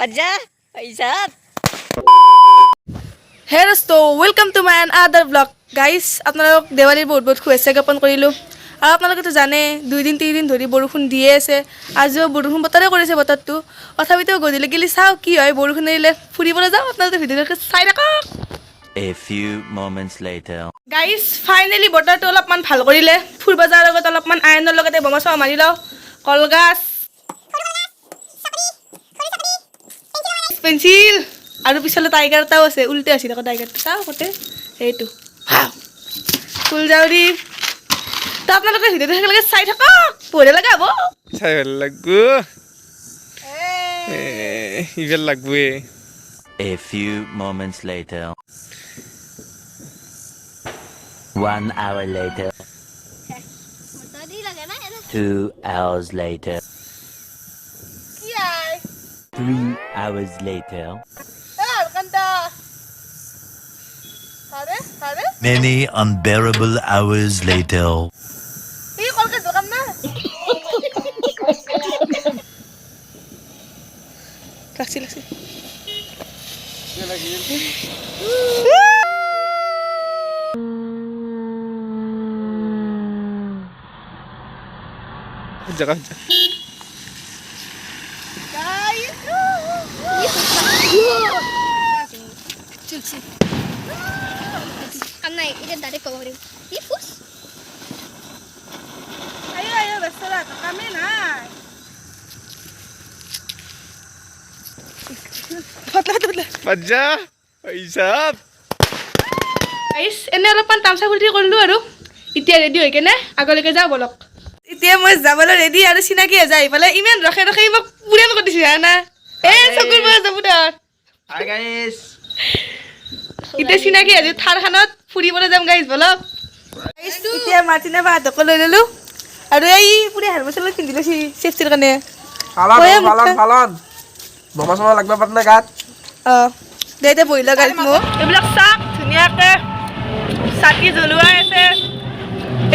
Paja, Isat. Hey Rasto, welcome to my another vlog. Guys, আপোনালোক দেৱালীৰ বহুত শুভেচ্ছা জ্ঞাপন কৰিলোঁ আৰু আপোনালোকেতো জানে 2 দিন 3 দিন ধৰি বৰষুণ দিয়ে আছে আজিও বৰষুণ বতৰে কৰিছে বতৰটো তথাপিতো গধূলি গেলি চাও কি হয় বৰষুণ এৰিলে ফুৰিবলৈ যাওঁ আপোনালোকে ভিডিঅ'টো চাই থাকক A few moments later. Guys, finally বতৰটো অলপমান ভাল কৰিলে ফুৰিব যোৱাৰ আগত অলপমান আইনৰ লগতে বমা চাও মাৰি লওঁ কলগাছ পেন্সিল আৰু পিছলে টাইগাৰ এটাও আছে উল্টে আছে দেখো টাইগাৰটো চাও কতে এইটো ফুলজাউৰি তো আপোনালোকে ভিডিঅ'টো একেলগে চাই থাকক পঢ়িব লগাব চাই ভাল লাগবো ইভেল লাগবো A few moments later. 1 hour later. 2 hours later. 3 hours later. Many unbearable hours later. Laksi. Jangan. Cuci. Karena ini dari kemarin. Tifus. Ayo besar kami nah. Patla. Paja, Isat. Guys, এনে অলপমান তামসা ফুলটি কৰিলো আৰু এতিয়া ready হৈ কেনে আগলৈকে যাওঁ বলক এতিয়া মই যাবলৈ ৰেডি আৰু চিনাকি যাই পালে ইমান ৰখে মোক পুৰান কৰি দিছে না চকুৰ পৰা যাব দৰ Hi guys. এতিয়া চিনাকি আজি থাৰখানত ফুৰিবলৈ যাম গাইজ বলক এতিয়া মাৰ্টিনা বাহঁতকো লৈ ললো আৰু এই পুৰা হেলমেট পিন্ধি লৈছি চেফটিৰ কাৰণে Falon. Mama sama লাগবে পাতনা গাত দে বহিল গাড়ীত মোক এইবিলাক চাক ধুনীয়াকে চাকি জ্বলোৱাই আছে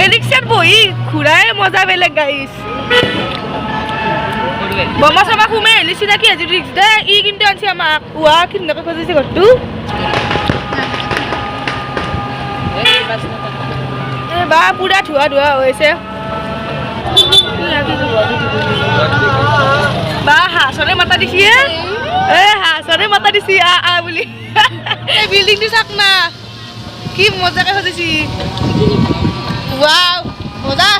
এই ৰিক্সাত বহি ঘূৰাই মজা বেলেগ গাইজ বমা চমা সোমাই আহিলে চিনাকি আজি ৰিক্স দে ই কিন্তু আনছি আমাক উৱা কিনকে খোজিছে ঘৰটো বা পুৰা ধোৱা হৈছে বা হাঁচৰে মাতা দিছি হাঁচৰে মাতা দিছি আ বুলি এই বিল্ডিংটো চাক না কি মজাকে সজাইছি ওয়াও মজা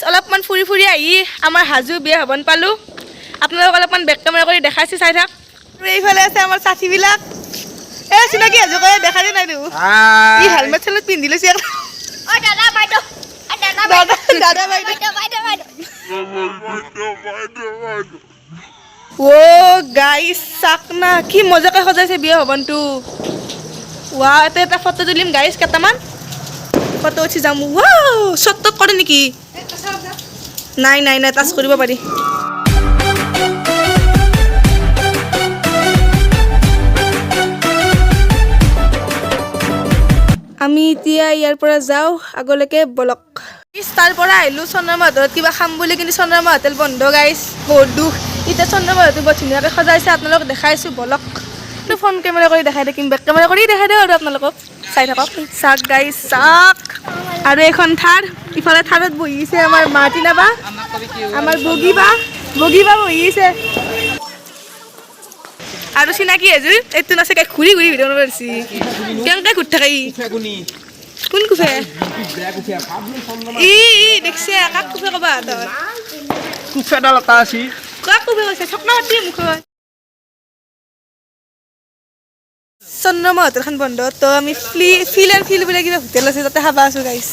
অলপমান ফুৰি আহি আমাৰ হাজু বিয়া হবন পালো আপোনালোক অলপমান বেক কেমেৰা কৰি দেখাইছে চাই থাক আৰু এইফালে আছে আমাৰ চাচিবিলাক চিনাকি হাজু কৰে দেখা দিয়া নাই ই হেলমেট চেলমেট পিন্ধি লৈছে ও গাইছ চাক না কি মজাকে সজাইছে বিয়া হবনটো ৱা এটা ফটো তুলিম গাইছ কেইটামান ফটো উঠি যাম ৱাও শ্বট কৰে নেকি নাই টাচ কৰিব পাৰি আমি এতিয়া ইয়াৰ পৰা যাওঁ আগলৈকে বলক তাৰ পৰা আহিলোঁ চন্দ্ৰমা হোটেলত কিবা খাম বুলি কিন্তু চন্দ্ৰমা হোটেল বন্ধ গাইছ বহুত দুখ এতিয়া চন্দ্ৰমা হোটেল বৰ ধুনীয়াকৈ সজাইছে আপোনালোকক দেখাইছোঁ বলক ফোন কেমেৰা কৰি দেখাই থাকিম বেক কেমেৰা কৰি দেখাই দিওঁ আৰু আপোনালোকক চাই থাকক চাক গাইছ চাক আৰু এখন থাৰ ইফালে থাৰত বহিছে আমাৰ মাৰ্টিনা বা আমাৰ বগী বা বহি আছে আৰু চিনাকি এজুই এইটো নাছে ঘূৰি ভিডিঅ' বনাব পাৰিছি কেনেকৈ ঘূৰি থাকে কোন কুফে ই দেখছে কাক কুফে ক'বা তই কুফেডাল এটা আছে কাক কুফে কৈছে স্বপ্ন পাতি মুখত চন্দ্ৰমা হোটেলখন বন্ধ তো আমি ফিল বোলে কিবা হোটেল আছে তাতে খাবা আছো গাইছ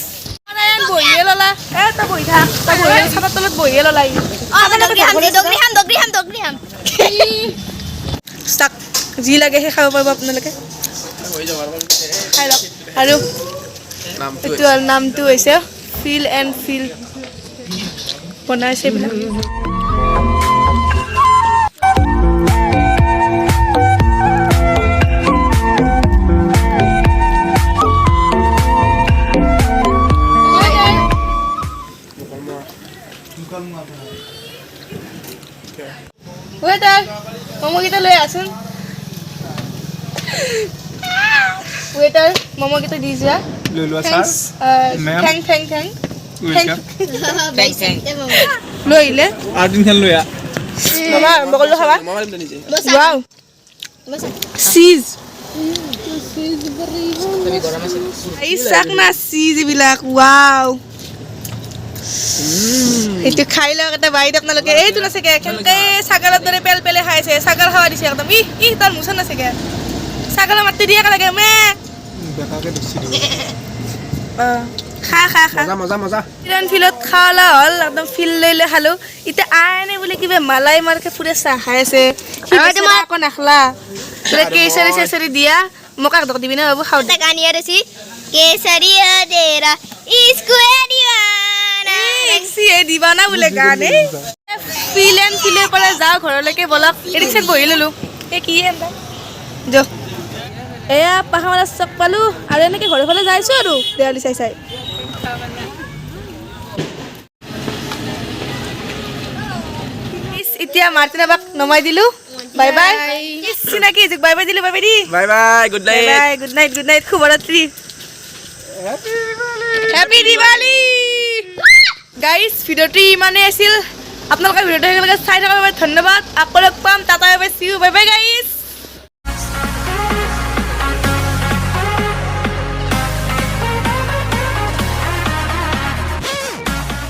বহিয়ে ললা তই বহি থাক তই বহিয়ে চাবাৰ তলত বহিয়ে ললা চাক যি লাগে সেই খাব পাৰিব আপোনালোকে খাই লওক আৰু এইটো নামটো হৈছে ফিল এণ্ড ফিল বনাইছে এইবিলাক মমকেইটা লৈ আছোন ৱেটাৰ মমকেইটা দি যোৱা লৈ লোৱা থেংকছ Ma'am. থেংক ৱেলকাম লৈ আহিলে আৰু দিনখন লৈ আ মামা আৰম্ভ কৰিলোঁ খাবা মামা দিম নিজে ৱাও চিজ এই চাক না চিজ এইবিলাক ৱাও এইটো খাই লওক এটা বাইত আপোনালোকে এইটো নাচাগে কেনেকে ছাগলৰ দৰে পেল পেলে খাইছে ছাগল খাৱা দিছে একদম ই তাৰ মুচন নাচাগে ছাগলৰ মাতি দিয়ে লাগে মে বেকাকে দছি দিব খা খা খা মজা মজা মজা চিৰান ফিল্ডত খাওলা হ'ল একদম ফিল্ড লৈ লৈ খালোঁ এতিয়া আনে বোলে কিবা মালাই মাৰকে ফুৰে চাহ খাই আছে আকৌ নাখলা বোলে কেচৰি চেচৰি দিয়া মোক আগ দিবি না বাবু খাওঁ तक आनी रसी केसरिया देरा इसको दीवाना দিবা না বোলে গান ফিল এণ্ড ফিলৰ পৰা যাওঁ ঘৰলৈকে বলক ৰিক্সাত বহি ল'লোঁ এই কি যো এয়া পাহামাৰা চক পালোঁ আৰু এনেকৈ ঘৰৰ ফালে যাইছোঁ আৰু দেৱালী চাই চাই এতিয়া মাৰ্টিনা বাক নমাই দিলোঁ বাই বাই চিনাকি বাই বাই দিলোঁ বাই বাই দি bye bye good bye night bye good night শুভৰাত্ৰি হেপী দিৱালী গাইজ ভিডিঅ'টো ইমানেই আছিল আপোনালোকৰ ভিডিঅ'টো একেলগে চাই থকাৰ বাবে ধন্যবাদ আকৌ লগ পাম tata bye bye see you bye bye guys